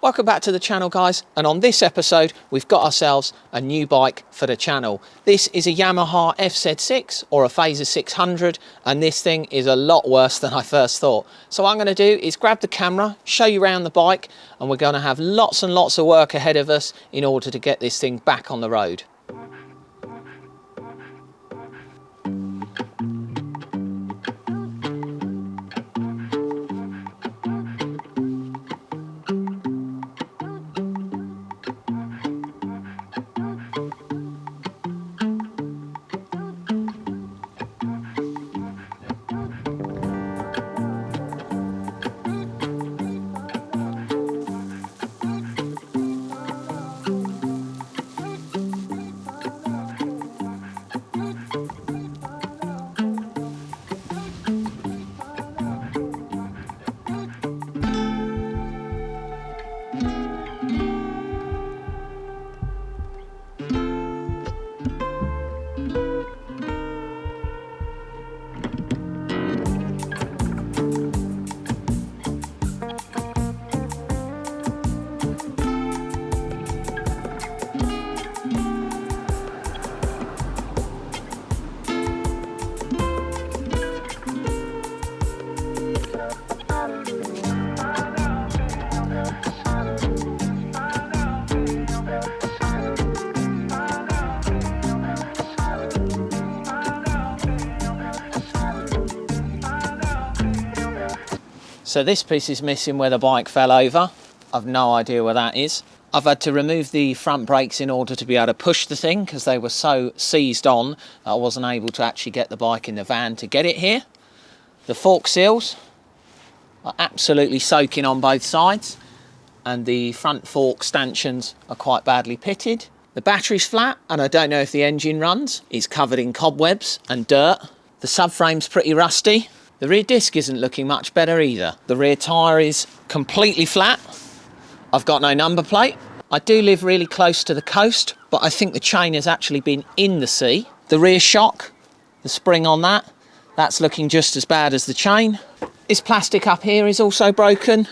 Welcome back to the channel, guys, and on this episode we've got ourselves a new bike for the channel. This is a Yamaha FZ6 or a FZ600, and this thing is a lot worse than I first thought. So what I'm going to do is grab the camera, show you around the bike, and we're going to have lots and lots of work ahead of us in order to get this thing back on the road. So this piece is missing where the bike fell over. I've no idea where that is. I've had to remove the front brakes in order to be able to push the thing because they were so seized on that I wasn't able to actually get the bike in the van to get it here. The fork seals are absolutely soaking on both sides, and the front fork stanchions are quite badly pitted. The battery's flat and I don't know if the engine runs. It's covered in cobwebs and dirt. The subframe's pretty rusty. The rear disc isn't looking much better either. The rear tyre is completely flat. I've got no number plate. I do live really close to the coast, but I think the chain has actually been in the sea. The rear shock, the spring on that, that's looking just as bad as the chain. This plastic up here is also broken,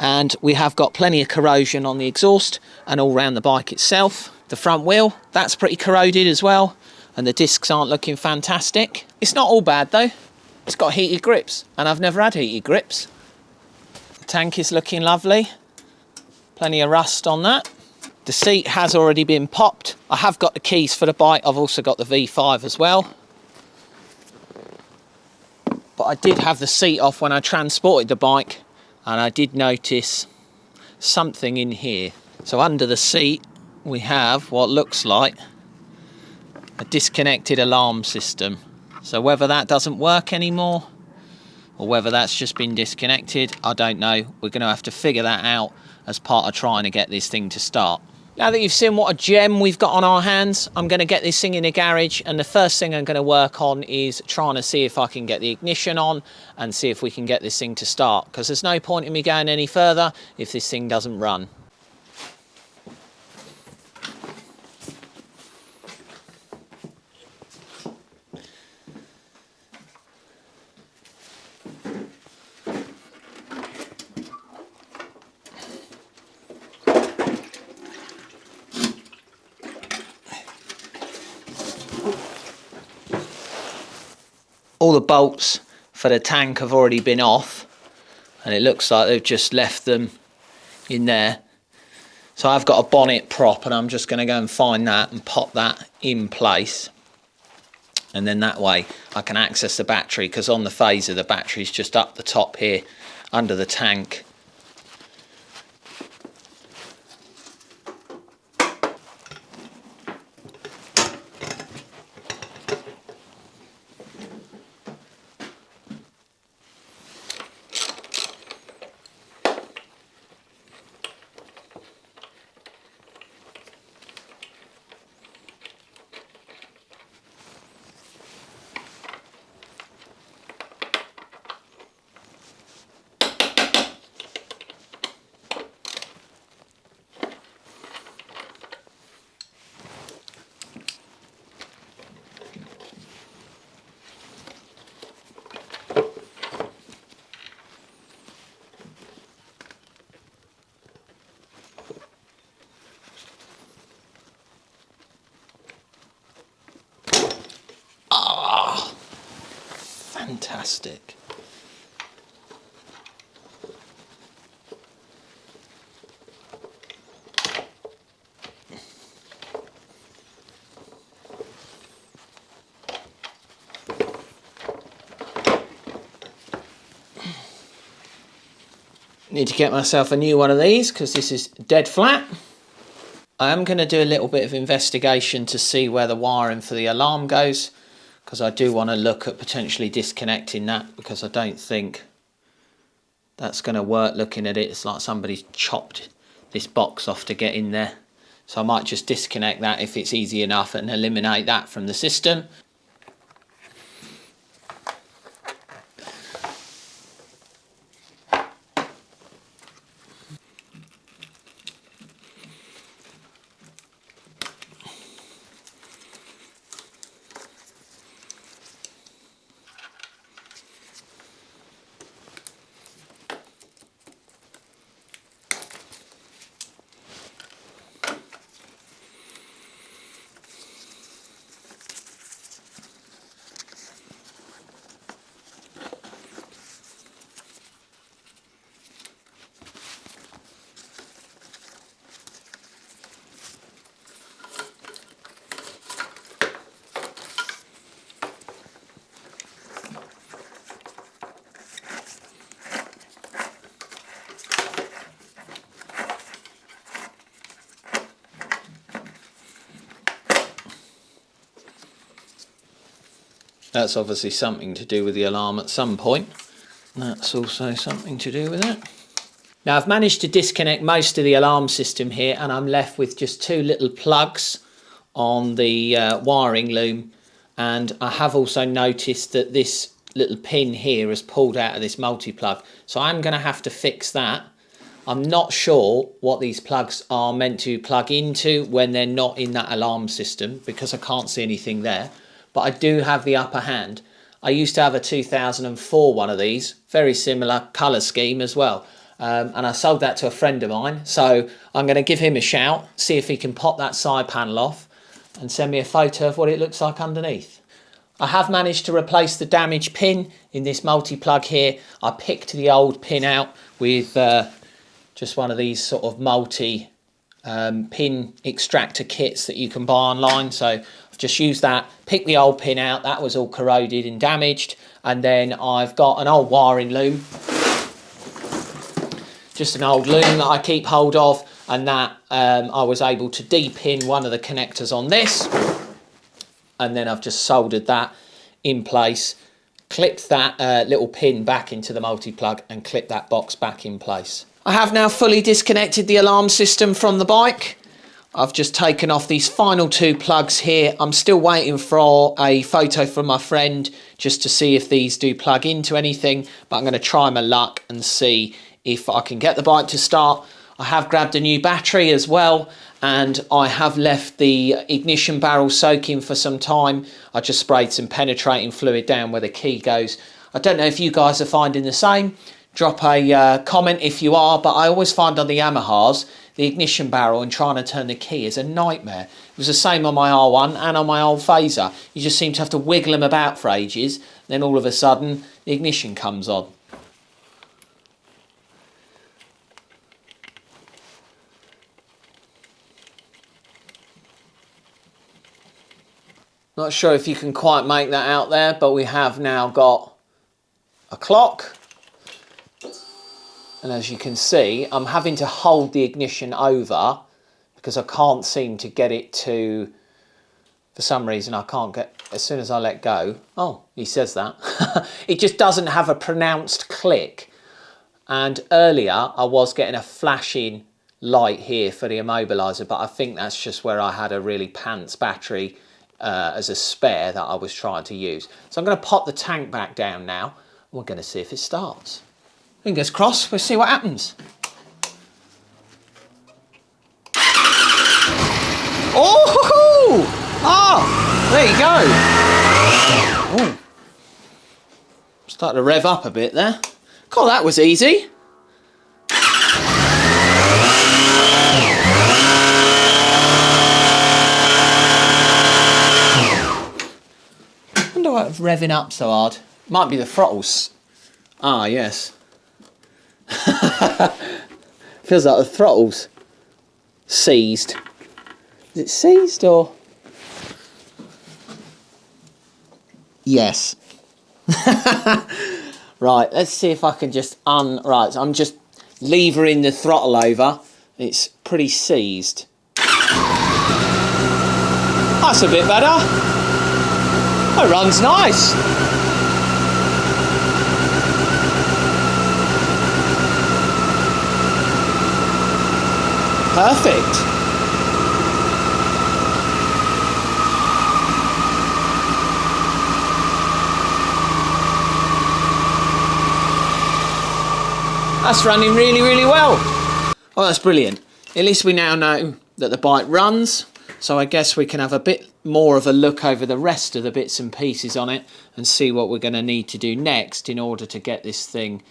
and we have got plenty of corrosion on the exhaust and all round the bike itself. The front wheel, that's pretty corroded as well, and the discs aren't looking fantastic. It's not all bad though. It's got heated grips, and I've never had heated grips. The tank is looking lovely. Plenty of rust on that. The seat has already been popped. I have got the keys for the bike. I've also got the V5 as well. But I did have the seat off when I transported the bike, and I did notice something in here. So under the seat, we have what looks like a disconnected alarm system. So whether that doesn't work anymore or whether that's just been disconnected, I don't know. We're going to have to figure that out as part of trying to get this thing to start. Now that you've seen what a gem we've got on our hands, I'm going to get this thing in the garage, and the first thing I'm going to work on is trying to see if I can get the ignition on and see if we can get this thing to start, because there's no point in me going any further if this thing doesn't run. All the bolts for the tank have already been off, and it looks like they've just left them in there. So I've got a bonnet prop, and I'm just going to go and find that and pop that in place, and then that way I can access the battery, because on the phaser the battery's just up the top here under the tank. Fantastic. Need to get myself a new one of these because this is dead flat. I am going to do a little bit of investigation to see where the wiring for the alarm goes, because I do want to look at potentially disconnecting that, because I don't think that's going to work. Looking at it, it's like somebody's chopped this box off to get in there. So I might just disconnect that if it's easy enough and eliminate that from the system. That's obviously something to do with the alarm at some point. That's also something to do with it. Now I've managed to disconnect most of the alarm system here, and I'm left with just two little plugs on the wiring loom. And I have also noticed that this little pin here is pulled out of this multi-plug. So I'm going to have to fix that. I'm not sure what these plugs are meant to plug into when they're not in that alarm system, because I can't see anything there. But I do have the upper hand. I used to have a 2004 one of these, very similar colour scheme as well. And I sold that to a friend of mine. So I'm going to give him a shout, see if he can pop that side panel off and send me a photo of what it looks like underneath. I have managed to replace the damaged pin in this multi-plug here. I picked the old pin out with just one of these sort of multi pin extractor kits that you can buy online. So I've just used that, picked the old pin out, that was all corroded and damaged, and then I've got an old wiring loom, just an old loom that I keep hold of, and that I was able to de-pin one of the connectors on this, and then I've just soldered that in place, clipped that little pin back into the multi-plug and clipped that box back in place. I have now fully disconnected the alarm system from the bike. I've just taken off these final two plugs here. I'm still waiting for a photo from my friend just to see if these do plug into anything, but I'm going to try my luck and see if I can get the bike to start. I have grabbed a new battery as well, and I have left the ignition barrel soaking for some time. I just sprayed some penetrating fluid down where the key goes. I don't know if you guys are finding the same. Drop a comment if you are, but I always find on the Yamahas, the ignition barrel and trying to turn the key is a nightmare. It was the same on my R1 and on my old Phaser. You just seem to have to wiggle them about for ages, then all of a sudden the ignition comes on. Not sure if you can quite make that out there, but we have now got a clock. And as you can see, I'm having to hold the ignition over because I can't seem to get it to, for some reason I can't get, as soon as I let go, oh, he says that. It just doesn't have a pronounced click. And earlier I was getting a flashing light here for the immobiliser, but I think that's just where I had a really pants battery as a spare that I was trying to use. So I'm going to pop the tank back down now, and we're going to see if it starts. Fingers crossed, we'll see what happens. Oh! Ah! There you go. Ooh. Starting to rev up a bit there. God, that was easy. I wonder why it's revving up so hard. Might be the throttles. Ah, yes. Feels like the throttle's seized. Is it seized or? Yes. Right, let's see if I can just right, so I'm just levering the throttle over. It's pretty seized. That's a bit better. It runs nice. Perfect. That's running really, really well. Oh, that's brilliant. At least we now know that the bike runs. So I guess we can have a bit more of a look over the rest of the bits and pieces on it and see what we're going to need to do next in order to get this thing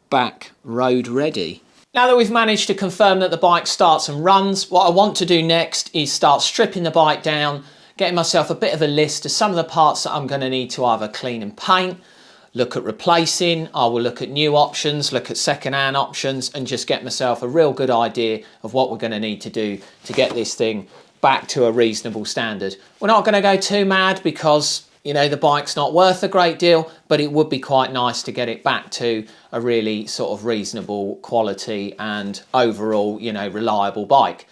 back road ready. Now that we've managed to confirm that the bike starts and runs, what I want to do next is start stripping the bike down, getting myself a bit of a list of some of the parts that I'm going to need to either clean and paint, look at replacing. I will look at new options, look at second-hand options, and just get myself a real good idea of what we're going to need to do to get this thing back to a reasonable standard. We're not going to go too mad because, you know, the bike's not worth a great deal, but it would be quite nice to get it back to a really sort of reasonable quality and overall, you know, reliable bike.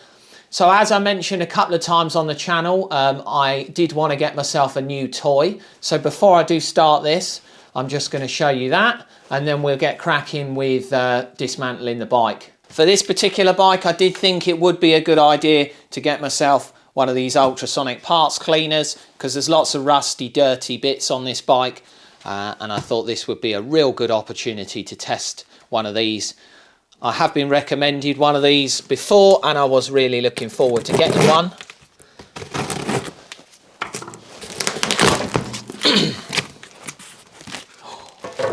So as I mentioned a couple of times on the channel, I did want to get myself a new toy. So before I do start this, I'm just going to show you that, and then we'll get cracking with dismantling the bike. For this particular bike, I did think it would be a good idea to get myself one of these ultrasonic parts cleaners because there's lots of rusty, dirty bits on this bike, and I thought this would be a real good opportunity to test one of these. I have been recommended one of these before, and I was really looking forward to getting one.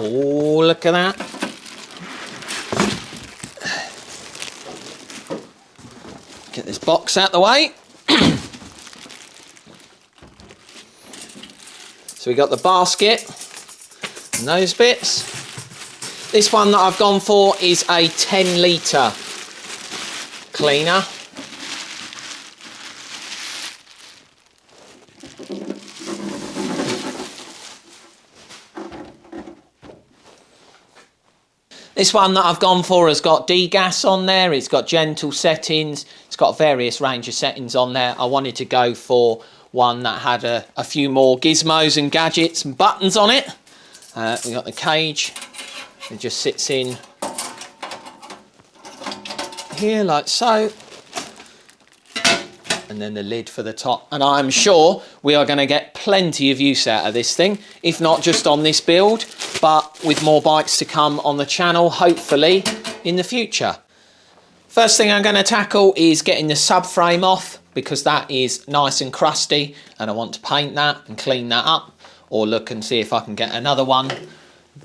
Oh, look at that. Get this box out the way. So we got the basket and those bits. This one that I've gone for is a 10-litre cleaner. This one that I've gone for has got degas on there, it's got gentle settings, it's got various range of settings on there. I wanted to go for one that had a few more gizmos and gadgets and buttons on it. We got the cage, it just sits in here like so. And then the lid for the top. And I'm sure we are going to get plenty of use out of this thing, if not just on this build, but with more bikes to come on the channel, hopefully, in the future. First thing I'm going to tackle is getting the subframe off, because that is nice and crusty, and I want to paint that and clean that up, or look and see if I can get another one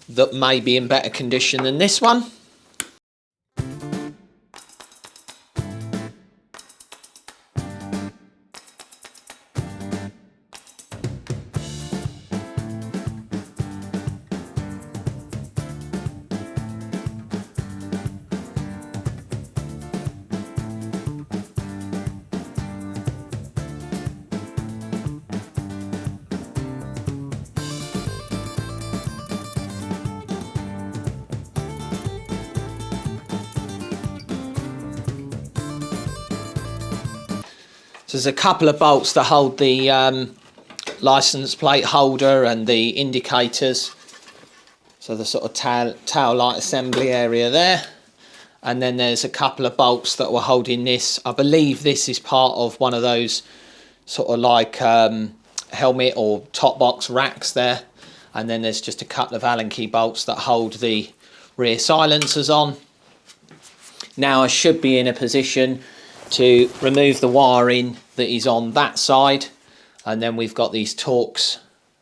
that may be in better condition than this one. So there's a couple of bolts that hold the license plate holder and the indicators. So the sort of tail light assembly area there. And then there's a couple of bolts that were holding this. I believe this is part of one of those sort of like helmet or top box racks there. And then there's just a couple of Allen key bolts that hold the rear silencers on. Now I should be in a position to remove the wiring that is on that side, and then we've got these Torx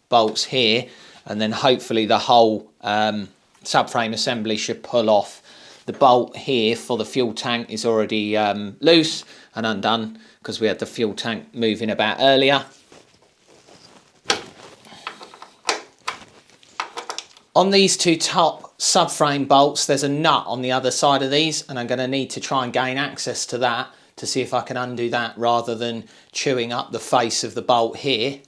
bolts here, and then hopefully the whole subframe assembly should pull off. The bolt here for the fuel tank is already loose and undone because we had the fuel tank moving about earlier. On these two top subframe bolts, there's a nut on the other side of these, and I'm going to need to try and gain access to that to see if I can undo that rather than chewing up the face of the bolt here.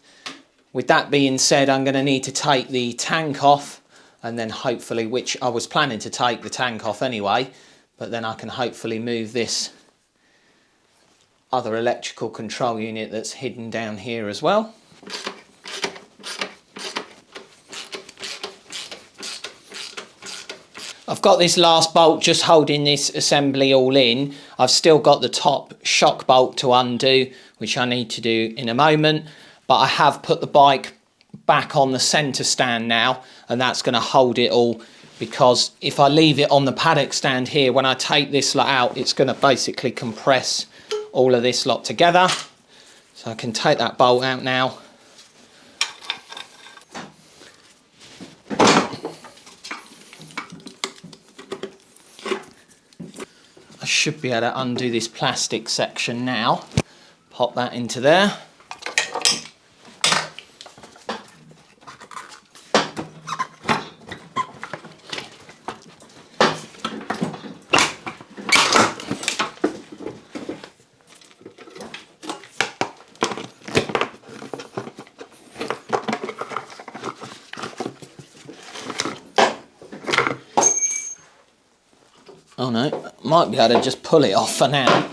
With that being said, I'm going to need to take the tank off, and then hopefully, which I was planning to take the tank off anyway, but then I can hopefully move this other electrical control unit that's hidden down here as well. I've got this last bolt just holding this assembly all in. I've still got the top shock bolt to undo, which I need to do in a moment, but I have put the bike back on the centre stand now, and that's going to hold it all, because if I leave it on the paddock stand here, when I take this lot out, it's going to basically compress all of this lot together. So I can take that bolt out now. I should be able to undo this plastic section now. Pop that into there. Oh no, might be able to just pull it off for now,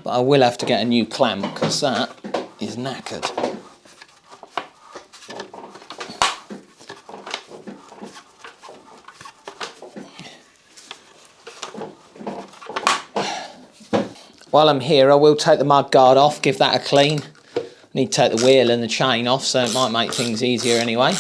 but I will have to get a new clamp because that is knackered. While I'm here, I will take the mud guard off, give that a clean. I need to take the wheel and the chain off, so it might make things easier anyway.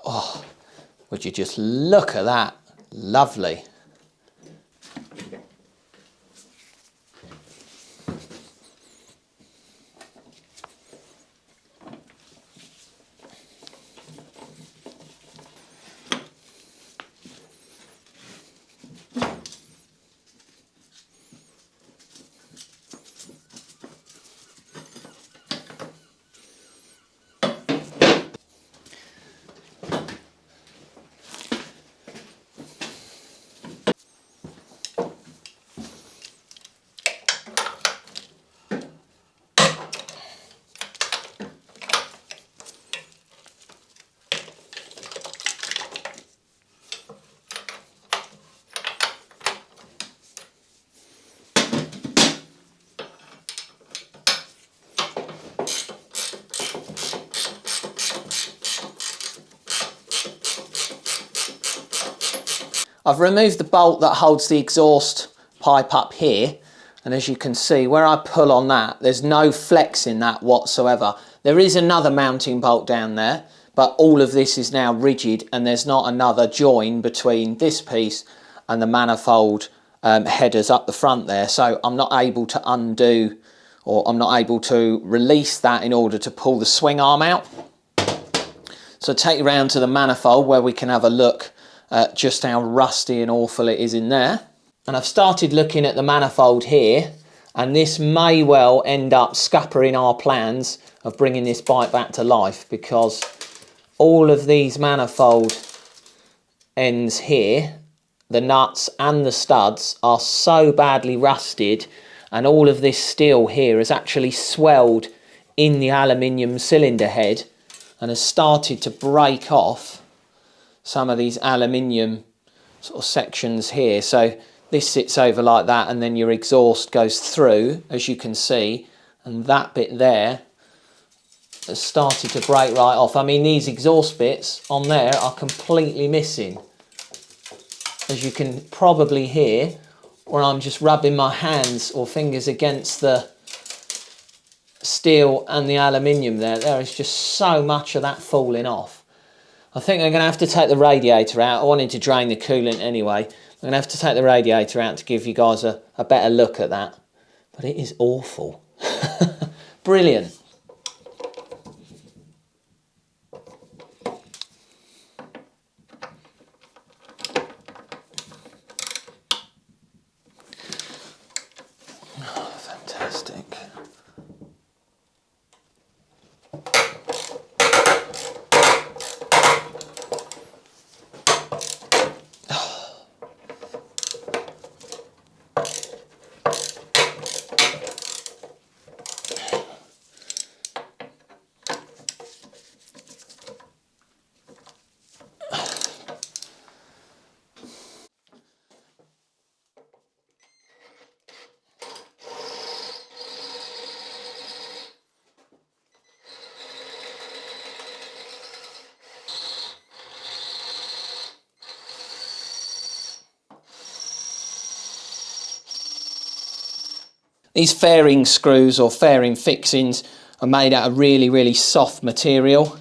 Oh, would you just look at that? Lovely. I've removed the bolt that holds the exhaust pipe up here, and as you can see, where I pull on that, there's no flex in that whatsoever. There is another mounting bolt down there, but all of this is now rigid, and there's not another join between this piece and the manifold headers up the front there, so I'm not able to undo, or I'm not able to release that in order to pull the swing arm out. So take you round to the manifold where we can have a look at just how rusty and awful it is in there. And I've started looking at the manifold here, and this may well end up scuppering our plans of bringing this bike back to life, because all of these manifold ends here, the nuts and the studs, are so badly rusted, and all of this steel here has actually swelled in the aluminium cylinder head and has started to break off some of these aluminium sort of sections here. So this sits over like that, and then your exhaust goes through, as you can see, and that bit there has started to break right off. I mean, these exhaust bits on there are completely missing, as you can probably hear, where I'm just rubbing my hands or fingers against the steel and the aluminium there. There is just so much of that falling off. I think I'm going to have to take the radiator out. I wanted to drain the coolant anyway. I'm going to have to take the radiator out to give you guys a better look at that. But it is awful. Brilliant. Oh, fantastic. These fairing screws or fairing fixings are made out of really, really soft material.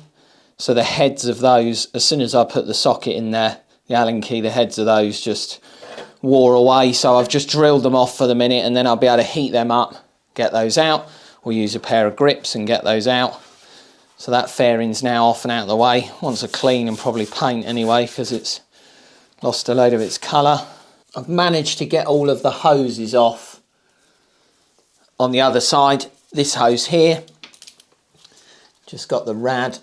So the heads of those, as soon as I put the socket in there, the Allen key, the heads of those just wore away. So I've just drilled them off for the minute, and then I'll be able to heat them up, get those out, or use a pair of grips and get those out. So that fairing's now off and out of the way. Wants a clean and probably paint anyway, because it's lost a load of its colour. I've managed to get all of the hoses off on the other side. This hose here, just got the rad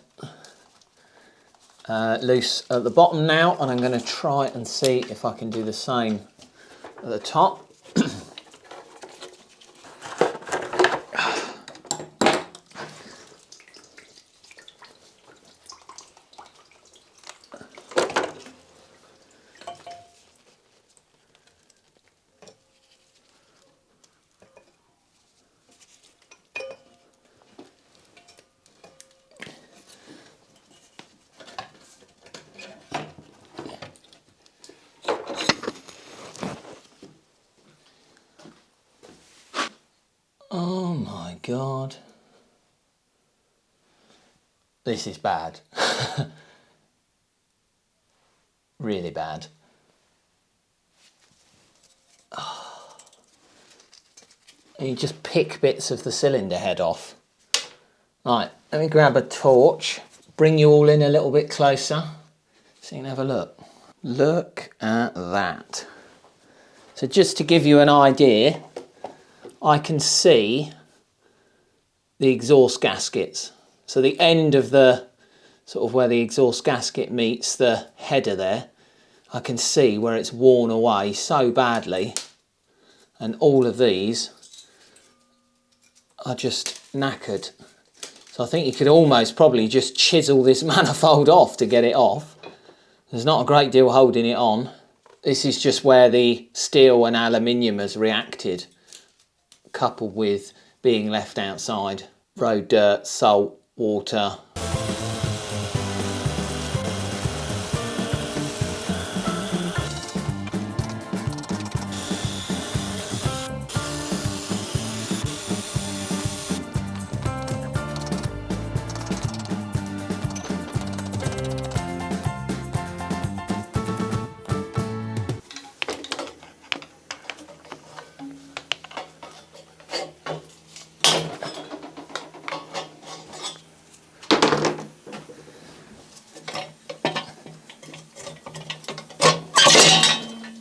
loose at the bottom now, and I'm going to try and see if I can do the same at the top. Oh my God. This is bad. Really bad. Oh. You just pick bits of the cylinder head off. Right, let me grab a torch, bring you all in a little bit closer so you can have a look. Look at that. So just to give you an idea, I can see the exhaust gaskets. So the end of the, sort of where the exhaust gasket meets the header there, I can see where it's worn away so badly. And all of these are just knackered. So I think you could almost probably just chisel this manifold off to get it off. There's not a great deal holding it on. This is just where the steel and aluminium has reacted, coupled with being left outside. Road dirt, salt, water.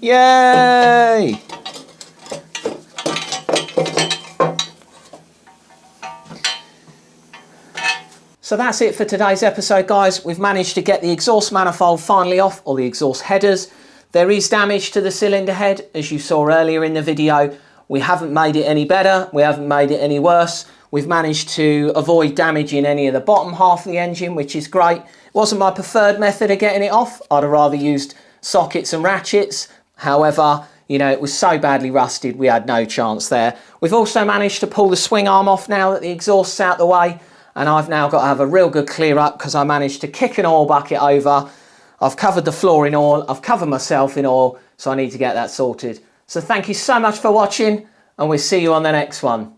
Yay! So that's it for today's episode, guys. We've managed to get the exhaust manifold finally off, or the exhaust headers. There is damage to the cylinder head, as you saw earlier in the video. We haven't made it any better, we haven't made it any worse. We've managed to avoid damaging any of the bottom half of the engine, which is great. It wasn't my preferred method of getting it off. I'd have rather used sockets and ratchets. However, you know, it was so badly rusted, we had no chance there. We've also managed to pull the swing arm off now that the exhaust's out the way, and I've now got to have a real good clear up because I managed to kick an oil bucket over. I've covered the floor in oil, I've covered myself in oil, so I need to get that sorted. So thank you so much for watching, and we'll see you on the next one.